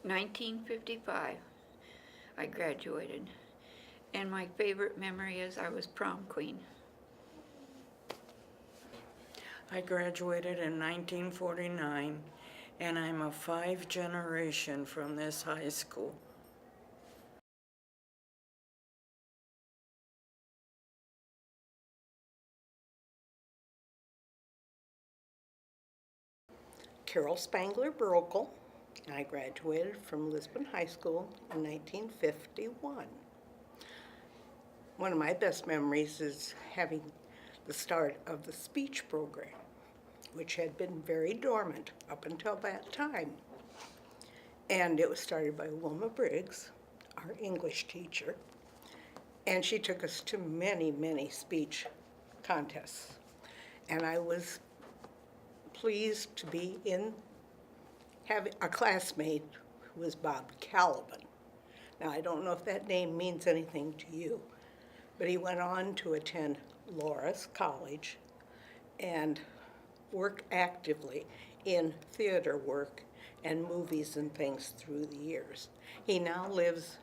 1955, I graduated, and my favorite memory is I was prom queen. I graduated in 1949, and I'm a 5th generation from this high school. Carol Spangler Brokel. I graduated from Lisbon High School in 1951. One of my best memories is having the start of the speech program, which had been very dormant up until that time. And it was started by Wilma Briggs, our English teacher, and she took us to many, many speech contests. And I was pleased to be having a classmate who was Bob Caliban. Now, I don't know if that name means anything to you, but he went on to attend Loras College and work actively in theater work and movies and things through the years. He now lives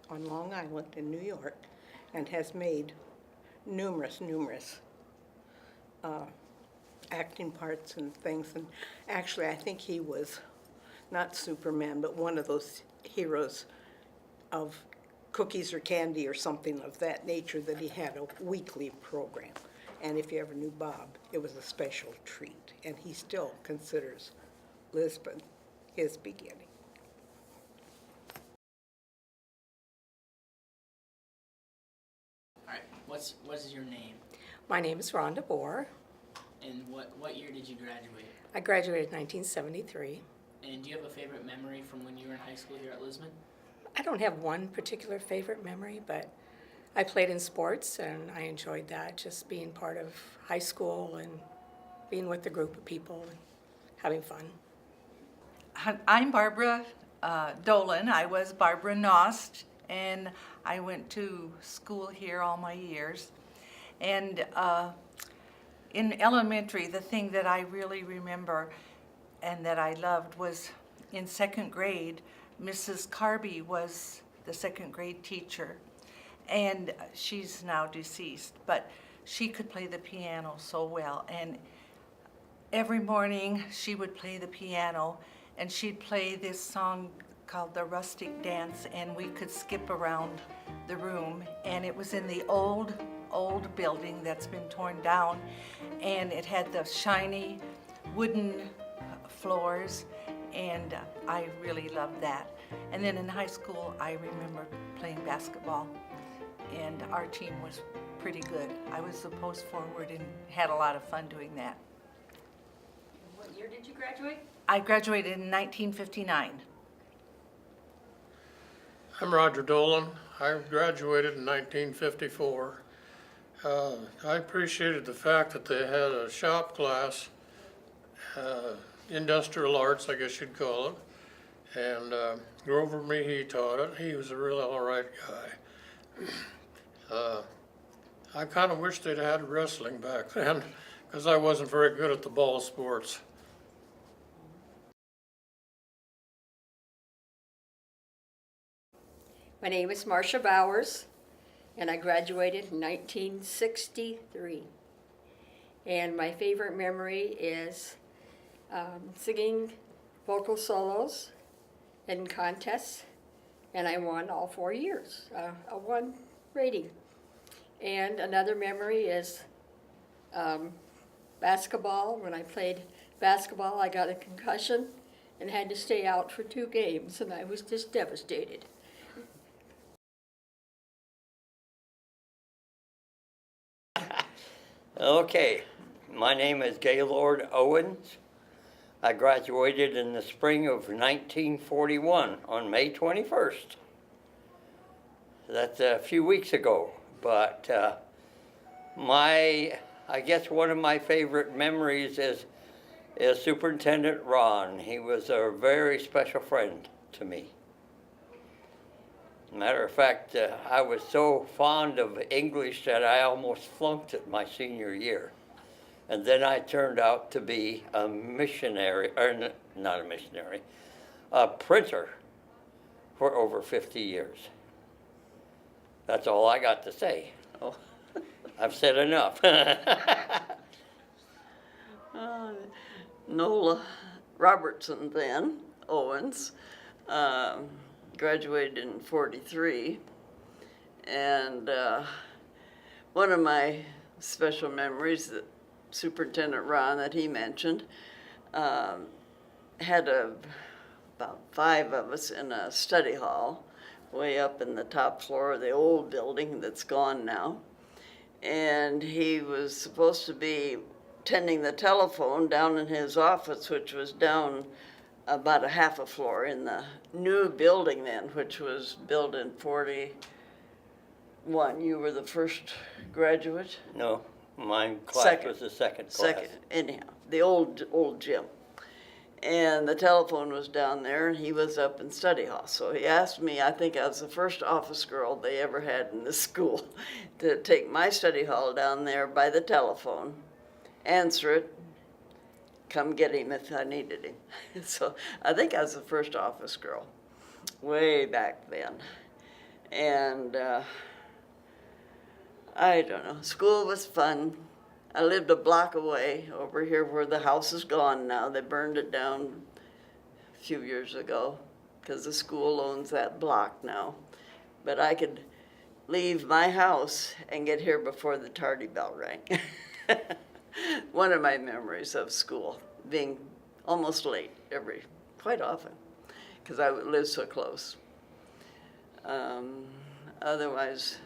on Long Island in New York and has made numerous acting parts and things. And actually, I think he was not Superman, but one of those heroes of cookies or candy or something of that nature, that he had a weekly program. And if you ever knew Bob, it was a special treat. And he still considers Lisbon his beginning. All right, what is your name? My name is Rhonda Bohr. And what year did you graduate? I graduated in 1973. And do you have a favorite memory from when you were in high school here at Lisbon? I don't have one particular favorite memory, but I played in sports and I enjoyed that, just being part of high school and being with a group of people and having fun. I'm Barbara Dolan. I was Barbara Nost, and I went to school here all my years. And in elementary, the thing that I really remember and that I loved was in 2nd grade, Mrs. Carby was the 2nd grade teacher, and she's now deceased, but she could play the piano so well. And every morning she would play the piano, and she'd play this song called The Rustic Dance, and we could skip around the room. And it was in the old building that's been torn down, and it had the shiny wooden floors, and I really loved that. And then in high school, I remember playing basketball, and our team was pretty good. I was the post forward and had a lot of fun doing that. What year did you graduate? I graduated in 1959. I'm Roger Dolan. I graduated in 1954. I appreciated the fact that they had a shop class, industrial arts, I guess you'd call it, and Grover Meehee taught it. He was a really all right guy. I kind of wish they'd had wrestling back then, because I wasn't very good at the ball sports. My name is Marcia Bowers, and I graduated in 1963. And my favorite memory is singing vocal solos in contests, and I won all 4 years, a 1 rating. And another memory is basketball. When I played basketball, I got a concussion and had to stay out for 2 games, and I was just devastated. Okay, my name is Gaylord Owens. I graduated in the spring of 1941 on May 21st. That's a few weeks ago, but I guess one of my favorite memories is Superintendent Ron. He was a very special friend to me. Matter of fact, I was so fond of English that I almost flunked it my senior year. And then I turned out to be a missionary, or not a missionary, a printer for over 50 years. That's all I got to say. Oh. I've said enough. Nola Robertson then, Owens, graduated in 43. And one of my special memories that Superintendent Ron that he mentioned had about 5 of us in a study hall way up in the top floor of the old building that's gone now. And he was supposed to be tending the telephone down in his office, which was down about a half a floor in the new building then, which was built in 41. You were the first graduate? No, my class Second. was the second class. Second, anyhow, the old gym. And the telephone was down there, and he was up in study hall. So he asked me, I think I was the first office girl they ever had in this school, to take my study hall down there by the telephone, answer it, come get him if I needed him. So I think I was the first office girl, way back then. And I don't know, school was fun. I lived a block away over here where the house is gone now. They burned it down a few years ago because the school owns that block now. But I could leave my house and get here before the tardy bell rang. One of my memories of school, being almost late quite often because I would live so close. Otherwise,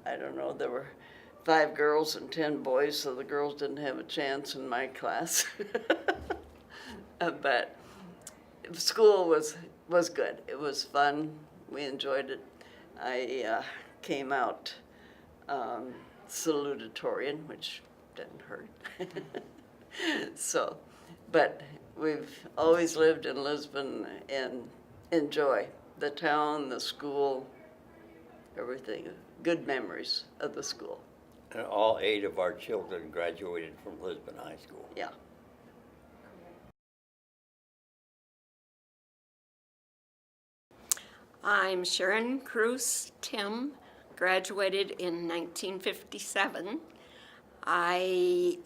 I don't know, there were 5 girls and 10 boys, so the girls didn't have a chance in my class. But school was good. It was fun. We enjoyed it. I came out salutatorian, which didn't hurt. So, but we've always lived in Lisbon and enjoy the town, the school, everything. Good memories of the school. And all 8 of our children graduated from Lisbon High School. Yeah. I'm Sharon Crews. Tim graduated in 1957. I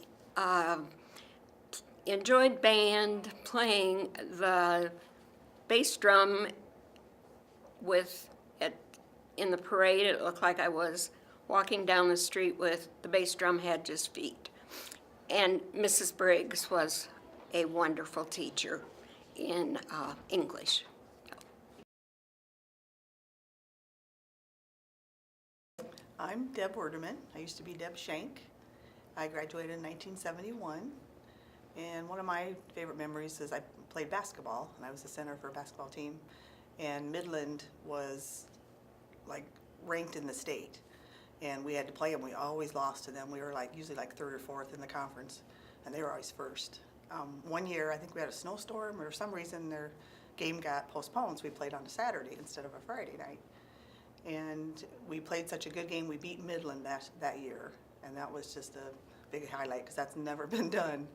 enjoyed band, playing the bass drum in the parade. It looked like I was walking down the street with the bass drum had just feet. And Mrs. Briggs was a wonderful teacher in English. I'm Deb Werderman. I used to be Deb Shank. I graduated in 1971. And one of my favorite memories is I played basketball, and I was the center for a basketball team. And Midland was like ranked in the state. And we had to play them. We always lost to them. We were usually 3rd or 4th in the conference, and they were always first. One year, I think we had a snowstorm, or for some reason their game got postponed, so we played on a Saturday instead of a Friday night. And we played such a good game, we beat Midland that year, and that was just a big highlight because that's never been done.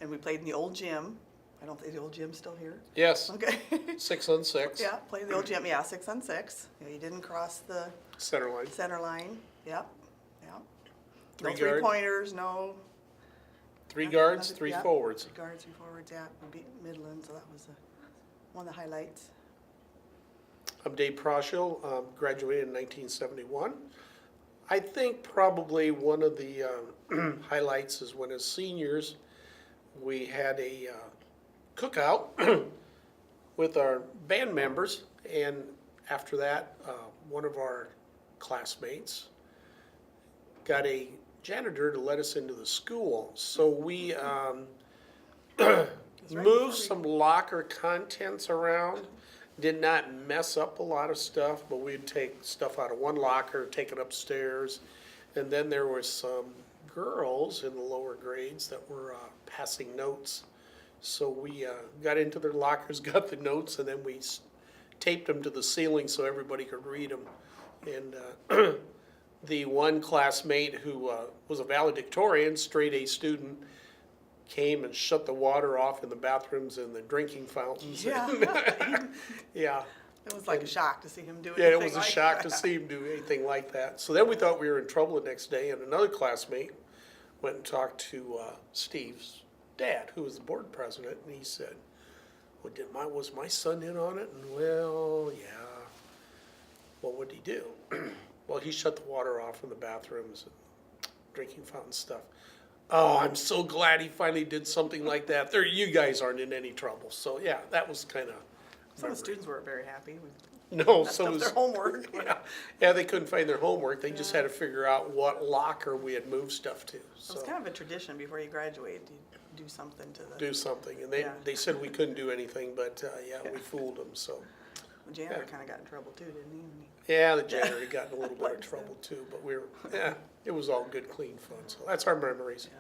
And we played in the old gym. I don't think the old gym's still here. Yes. Okay. 6-on-6. Yeah, played in the old gym. Yeah, 6-on-6. You didn't cross the Center line. center line. Yep. Yep. Three No guard. 3-pointers. No. 3 guards, nothing. 3 Yep. forwards. 3 guards, 3 forwards. Yeah, we beat Midland, so that was one of the highlights. I'm Dave Proschel, graduated in 1971. I think probably one of the highlights is when as seniors, we had a cookout with our band members, and after that, one of our classmates got a janitor to let us into the school. So we right moved before we- some locker contents around. Did not mess up a lot of stuff, but we'd take stuff out of one locker, take it upstairs. And then there were some girls in the lower grades that were passing notes. So we got into their lockers, got the notes, and then we taped them to the ceiling so everybody could read them. And the one classmate who was a valedictorian, straight A student, came and shut the water off in the bathrooms and the drinking fountains. Yeah. Yeah. It was like a shock to see him do Yeah, anything it was a like shock that. to see him do anything like that. So then we thought we were in trouble the next day, and another classmate went and talked to Steve's dad, who was the board president, and he said, well, was my son in on it? And well, yeah. Well, what did he do? Well, he shut the water off in the bathrooms and drinking fountain stuff. Oh, I'm so glad he finally did something like that. There, you guys aren't in any trouble. So yeah, that was kind of. Some of the students weren't very happy. No, Messed so up was their homework. yeah, they couldn't find their homework. They just had to figure out what locker we had moved stuff to. It So was kind of a tradition before you graduate, you do something to the. do something, and they Yeah. they said we couldn't do anything, but yeah, we fooled them. So The janitor Yeah. kind of got in trouble too, didn't he? yeah, the janitor got in a little bit of Like I said. trouble too, but we were it was all good, clean fun. So that's our memories. Yeah.